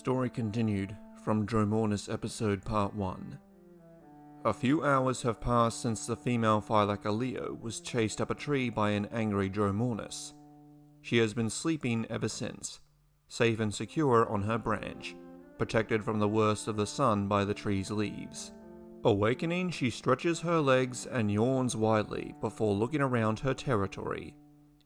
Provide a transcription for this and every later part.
Story continued from Genyornis episode part 1. A few hours have passed since the female Leo was chased up a tree by an angry Genyornis. She has been sleeping ever since, safe and secure on her branch, protected from the worst of the sun by the tree's leaves. Awakening, she stretches her legs and yawns widely before looking around her territory,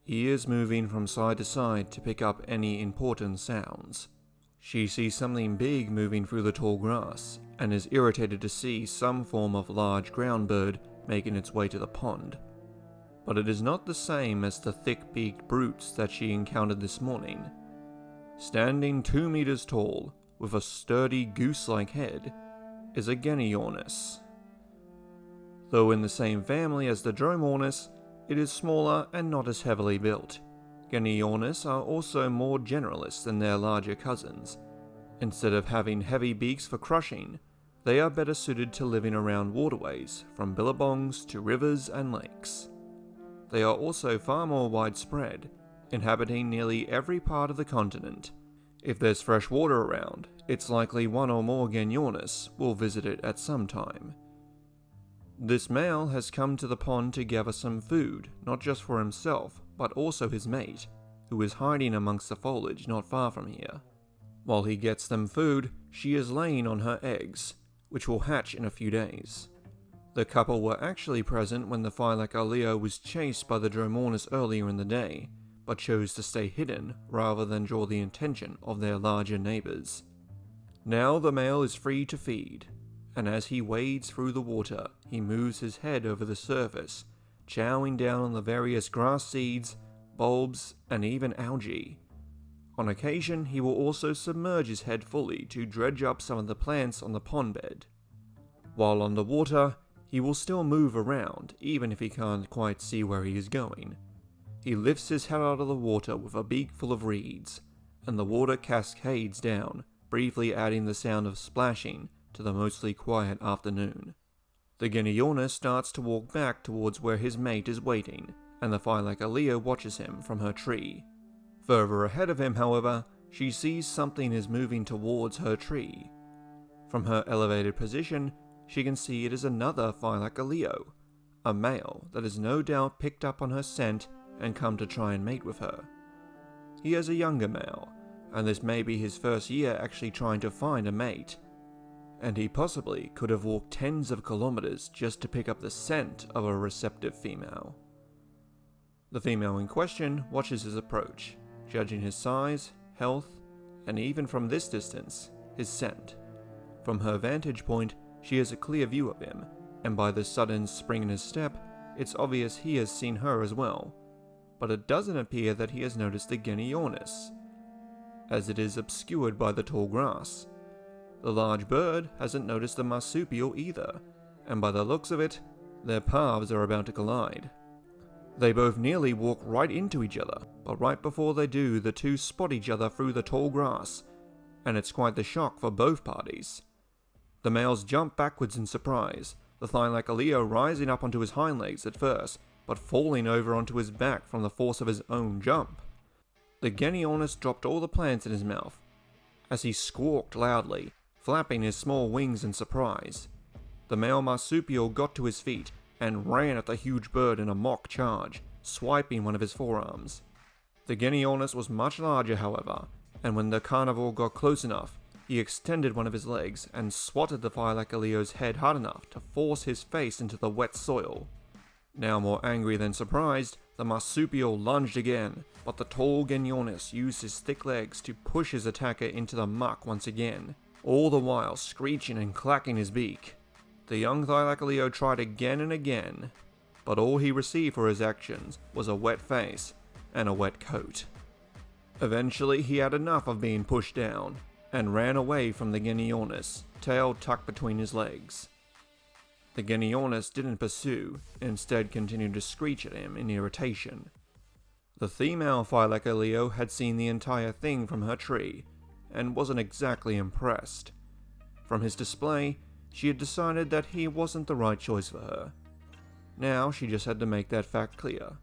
ears moving from side to side to pick up any important sounds. She sees something big moving through the tall grass, and is irritated to see some form of large ground bird making its way to the pond. But it is not the same as the thick-beaked brutes that she encountered this morning. Standing 2 meters tall, with a sturdy goose-like head, is a Genyornis. Though in the same family as the Genyornis, it is smaller and not as heavily built. Genyornis are also more generalist than their larger cousins. Instead of having heavy beaks for crushing, they are better suited to living around waterways, from billabongs to rivers and lakes. They are also far more widespread, inhabiting nearly every part of the continent. If there's fresh water around, it's likely one or more Genyornis will visit it at some time. This male has come to the pond to gather some food, not just for himself, but also his mate, who is hiding amongst the foliage not far from here. While he gets them food, she is laying on her eggs, which will hatch in a few days. The couple were actually present when the Leo was chased by the Genyornis earlier in the day, but chose to stay hidden rather than draw the attention of their larger neighbors. Now the male is free to feed, and as he wades through the water, he moves his head over the surface, chowing down on the various grass seeds, bulbs, and even algae. On occasion, he will also submerge his head fully to dredge up some of the plants on the pond bed. While underwater, he will still move around, even if he can't quite see where he is going. He lifts his head out of the water with a beak full of reeds, and the water cascades down, briefly adding the sound of splashing to the mostly quiet afternoon. The Genyornis starts to walk back towards where his mate is waiting, and the Leo watches him from her tree. Further ahead of him, however, she sees something is moving towards her tree. From her elevated position, she can see it is another Leo, a male that has no doubt picked up on her scent and come to try and mate with her. He is a younger male, and this may be his first year actually trying to find a mate, and he possibly could have walked tens of kilometers just to pick up the scent of a receptive female. The female in question watches his approach, judging his size, health, and even from this distance, his scent. From her vantage point, she has a clear view of him, and by the sudden spring in his step, it's obvious he has seen her as well. But it doesn't appear that he has noticed the Genyornis, as it is obscured by the tall grass. The large bird hasn't noticed the marsupial either, and by the looks of it, their paths are about to collide. They both nearly walk right into each other, but right before they do, the two spot each other through the tall grass, and it's quite the shock for both parties. The males jump backwards in surprise, the Leo rising up onto his hind legs at first, but falling over onto his back from the force of his own jump. The Genyornis dropped all the plants in his mouth, as he squawked loudly, flapping his small wings in surprise. The male marsupial got to his feet and ran at the huge bird in a mock charge, swiping one of his forearms. The Genyornis was much larger, however, and when the carnivore got close enough, he extended one of his legs and swatted the Leo's head hard enough to force his face into the wet soil. Now more angry than surprised, the marsupial lunged again, but the tall Genyornis used his thick legs to push his attacker into the muck once again, all the while screeching and clacking his beak. The young Leo tried again and again, but all he received for his actions was a wet face and a wet coat. Eventually he had enough of being pushed down, and ran away from the Genyornis, tail tucked between his legs. The Genyornis didn't pursue, instead continued to screech at him in irritation. The female Leo had seen the entire thing from her tree, and wasn't exactly impressed. From his display, she had decided that he wasn't the right choice for her. Now she just had to make that fact clear.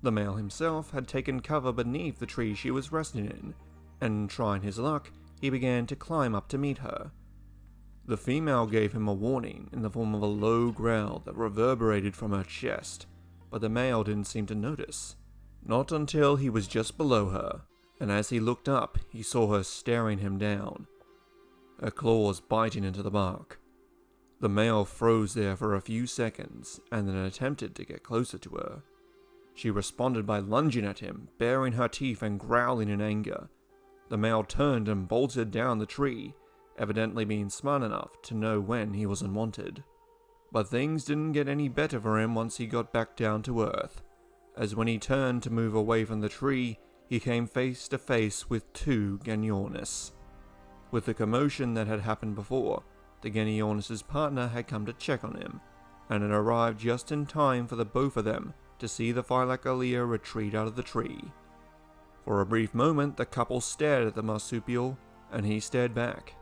The male himself had taken cover beneath the tree she was resting in, and trying his luck, he began to climb up to meet her. The female gave him a warning in the form of a low growl that reverberated from her chest, but the male didn't seem to notice. Not until he was just below her, and as he looked up, he saw her staring him down, her claws biting into the bark. The male froze there for a few seconds, and then attempted to get closer to her. She responded by lunging at him, baring her teeth and growling in anger. The male turned and bolted down the tree, evidently being smart enough to know when he was unwanted. But things didn't get any better for him once he got back down to earth, as when he turned to move away from the tree, he came face to face with two Genyornis. With the commotion that had happened before, the Genyornis' partner had come to check on him, and had arrived just in time for the both of them to see the Thylacoleo retreat out of the tree. For a brief moment, the couple stared at the marsupial, and he stared back.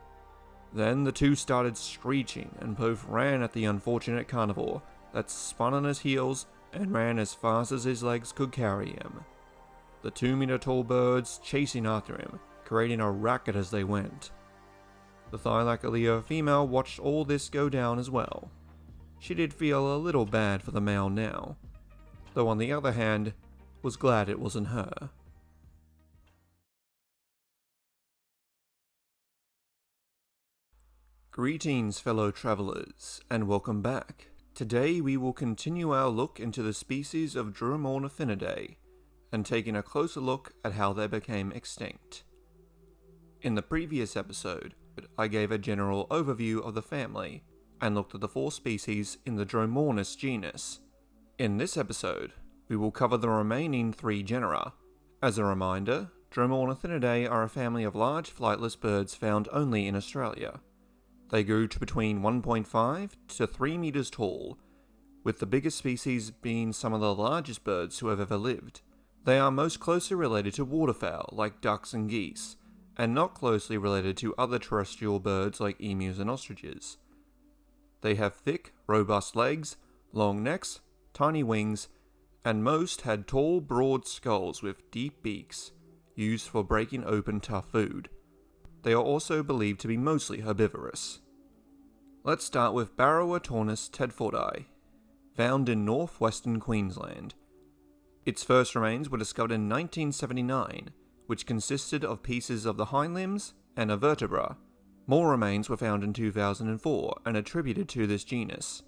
Then the two started screeching and both ran at the unfortunate carnivore that spun on his heels and ran as fast as his legs could carry him. The 2-meter-tall birds chasing after him, creating a racket as they went. The Thylacoleo female watched all this go down as well. She did feel a little bad for the male now, though on the other hand, was glad it wasn't her. Greetings, fellow travelers, and welcome back. Today we will continue our look into the species of Dromornifinidae, and taking a closer look at how they became extinct. In the previous episode, I gave a general overview of the family, and looked at the 4 species in the Dromornis genus. In this episode, we will cover the remaining 3 genera. As a reminder, Dromornifinidae are a family of large flightless birds found only in Australia. They grew to between 1.5 to 3 meters tall, with the biggest species being some of the largest birds who have ever lived. They are most closely related to waterfowl like ducks and geese, and not closely related to other terrestrial birds like emus and ostriches. They have thick, robust legs, long necks, tiny wings, and most had tall, broad skulls with deep beaks, used for breaking open tough food. They are also believed to be mostly herbivorous. Let's start with Barroatornis tedfordi, found in northwestern Queensland. Its first remains were discovered in 1979, which consisted of pieces of the hind limbs and a vertebra. More remains were found in 2004 and attributed to this genus.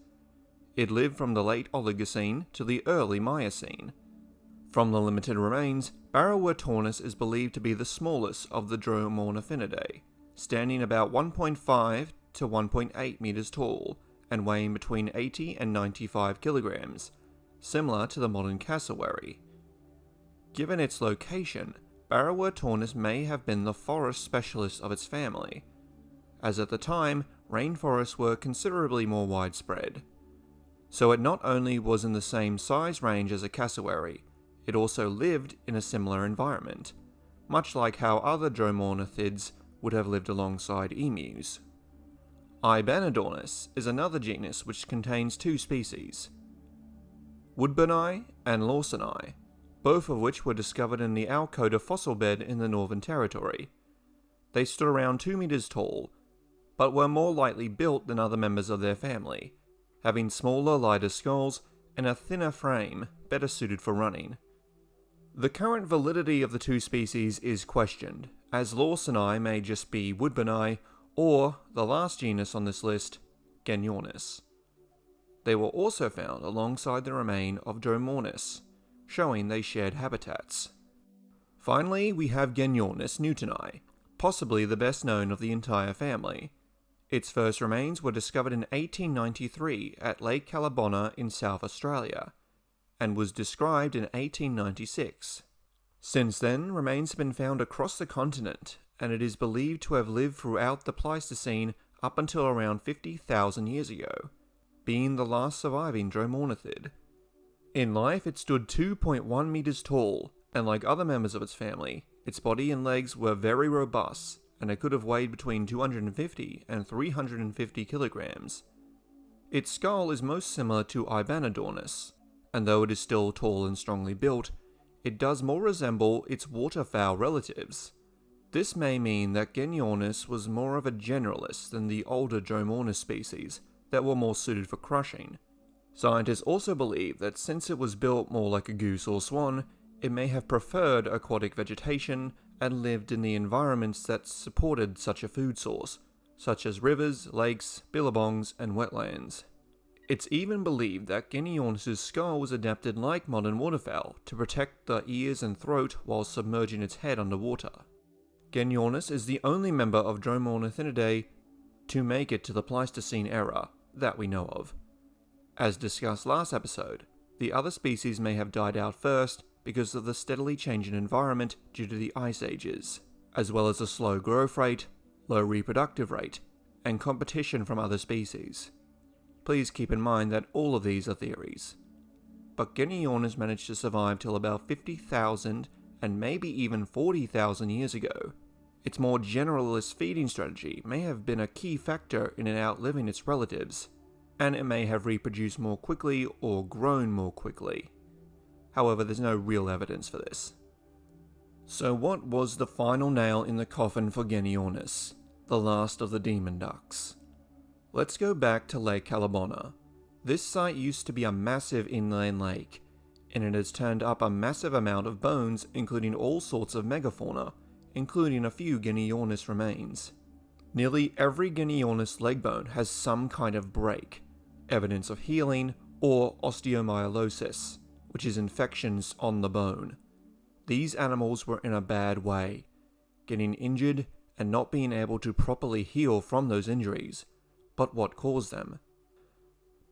It lived from the late Oligocene to the early Miocene. From the limited remains, Barroatornis is believed to be the smallest of the Dromornifinidae, standing about 1.5 to 1.8 meters tall and weighing between 80 and 95 kilograms, similar to the modern cassowary. Given its location, Barroatornis may have been the forest specialist of its family, as at the time, rainforests were considerably more widespread. So it not only was in the same size range as a cassowary, it also lived in a similar environment, much like how other Dromornithids would have lived alongside emus. Ibanodornis is another genus which contains 2 species, Woodburni and Lawsoni, both of which were discovered in the Alcoda fossil bed in the Northern Territory. They stood around 2 meters tall, but were more lightly built than other members of their family, having smaller, lighter skulls and a thinner frame, better suited for running. The current validity of the 2 species is questioned, as Lawsoni may just be Woodburni or, the last genus on this list, Genyornis. They were also found alongside the remain of Dromornis, showing they shared habitats. Finally, we have Genyornis newtoni, possibly the best known of the entire family. Its first remains were discovered in 1893 at Lake Callabonna in South Australia, and was described in 1896. Since then, remains have been found across the continent, and it is believed to have lived throughout the Pleistocene up until around 50,000 years ago, being the last surviving Dromornithid. In life, it stood 2.1 meters tall, and like other members of its family, its body and legs were very robust, and it could have weighed between 250 and 350 kilograms. Its skull is most similar to Ibanodornis, and though it is still tall and strongly built, it does more resemble its waterfowl relatives. This may mean that Genyornis was more of a generalist than the older Genyornis species that were more suited for crushing. Scientists also believe that since it was built more like a goose or swan, it may have preferred aquatic vegetation and lived in the environments that supported such a food source, such as rivers, lakes, billabongs, and wetlands. It's even believed that Genyornis' skull was adapted like modern waterfowl to protect the ears and throat while submerging its head underwater. Genyornis is the only member of Dromornithinidae to make it to the Pleistocene era that we know of. As discussed last episode, the other species may have died out first because of the steadily changing environment due to the ice ages, as well as a slow growth rate, low reproductive rate, and competition from other species. Please keep in mind that all of these are theories. But Genyornis managed to survive till about 50,000 and maybe even 40,000 years ago. Its more generalist feeding strategy may have been a key factor in it outliving its relatives, and it may have reproduced more quickly or grown more quickly. However, there's no real evidence for this. So what was the final nail in the coffin for Genyornis, the last of the demon ducks? Let's go back to Lake Callabonna. This site used to be a massive inland lake, and it has turned up a massive amount of bones, including all sorts of megafauna, including a few Genyornis remains. Nearly every Genyornis leg bone has some kind of break, evidence of healing, or osteomyelitis, which is infections on the bone. These animals were in a bad way, getting injured and not being able to properly heal from those injuries. But what caused them?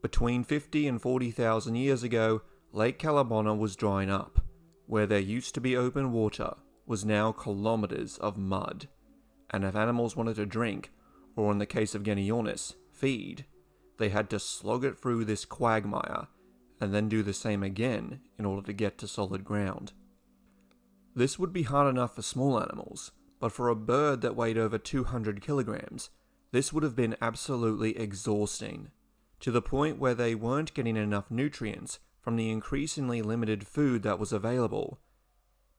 Between 50 and 40,000 years ago, Lake Callabonna was drying up. Where there used to be open water was now kilometers of mud. And if animals wanted to drink, or in the case of Genyornis, feed, they had to slog it through this quagmire, and then do the same again in order to get to solid ground. This would be hard enough for small animals, but for a bird that weighed over 200 kilograms, this would have been absolutely exhausting, to the point where they weren't getting enough nutrients from the increasingly limited food that was available.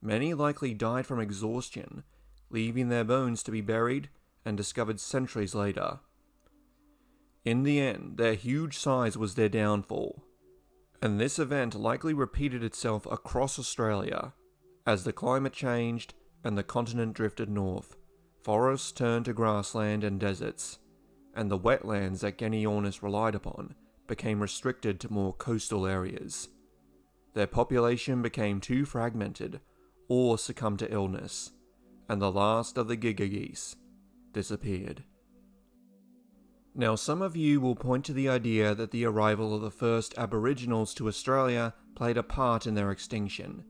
Many likely died from exhaustion, leaving their bones to be buried and discovered centuries later. In the end, their huge size was their downfall, and this event likely repeated itself across Australia. As the climate changed and the continent drifted north, forests turned to grassland and deserts, and the wetlands that Genyornis relied upon became restricted to more coastal areas. Their population became too fragmented or succumbed to illness, and the last of the Giga Geese disappeared. Now, some of you will point to the idea that the arrival of the first Aboriginals to Australia played a part in their extinction,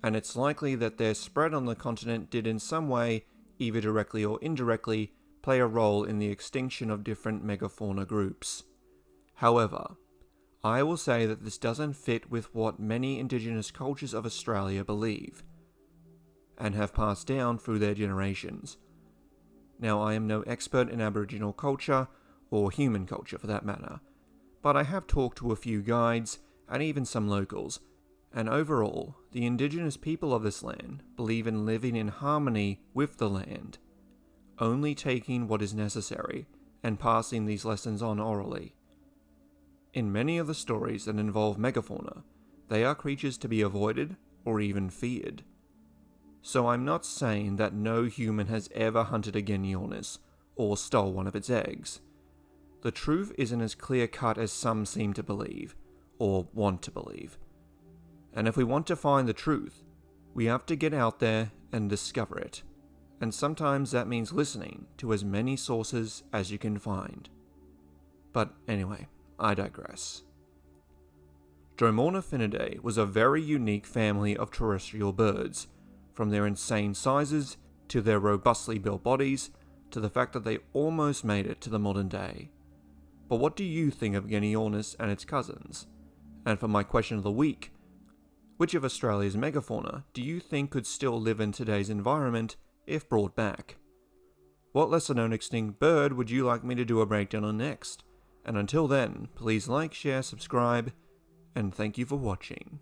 and it's likely that their spread on the continent did in some way, either directly or indirectly, play a role in the extinction of different megafauna groups. However, I will say that this doesn't fit with what many indigenous cultures of Australia believe, and have passed down through their generations. Now, I am no expert in Aboriginal culture, or human culture for that matter, but I have talked to a few guides, and even some locals, and overall, the indigenous people of this land believe in living in harmony with the land, only taking what is necessary, and passing these lessons on orally. In many of the stories that involve megafauna, they are creatures to be avoided, or even feared. So I'm not saying that no human has ever hunted a Genyornis, or stole one of its eggs. The truth isn't as clear-cut as some seem to believe, or want to believe. And if we want to find the truth, we have to get out there and discover it. And sometimes that means listening to as many sources as you can find. But anyway, I digress. Dromornithinidae was a very unique family of terrestrial birds, from their insane sizes, to their robustly built bodies, to the fact that they almost made it to the modern day. But what do you think of Genyornis and its cousins? And for my question of the week, which of Australia's megafauna do you think could still live in today's environment if brought back? What lesser known extinct bird would you like me to do a breakdown on next? And until then, please like, share, subscribe, and thank you for watching.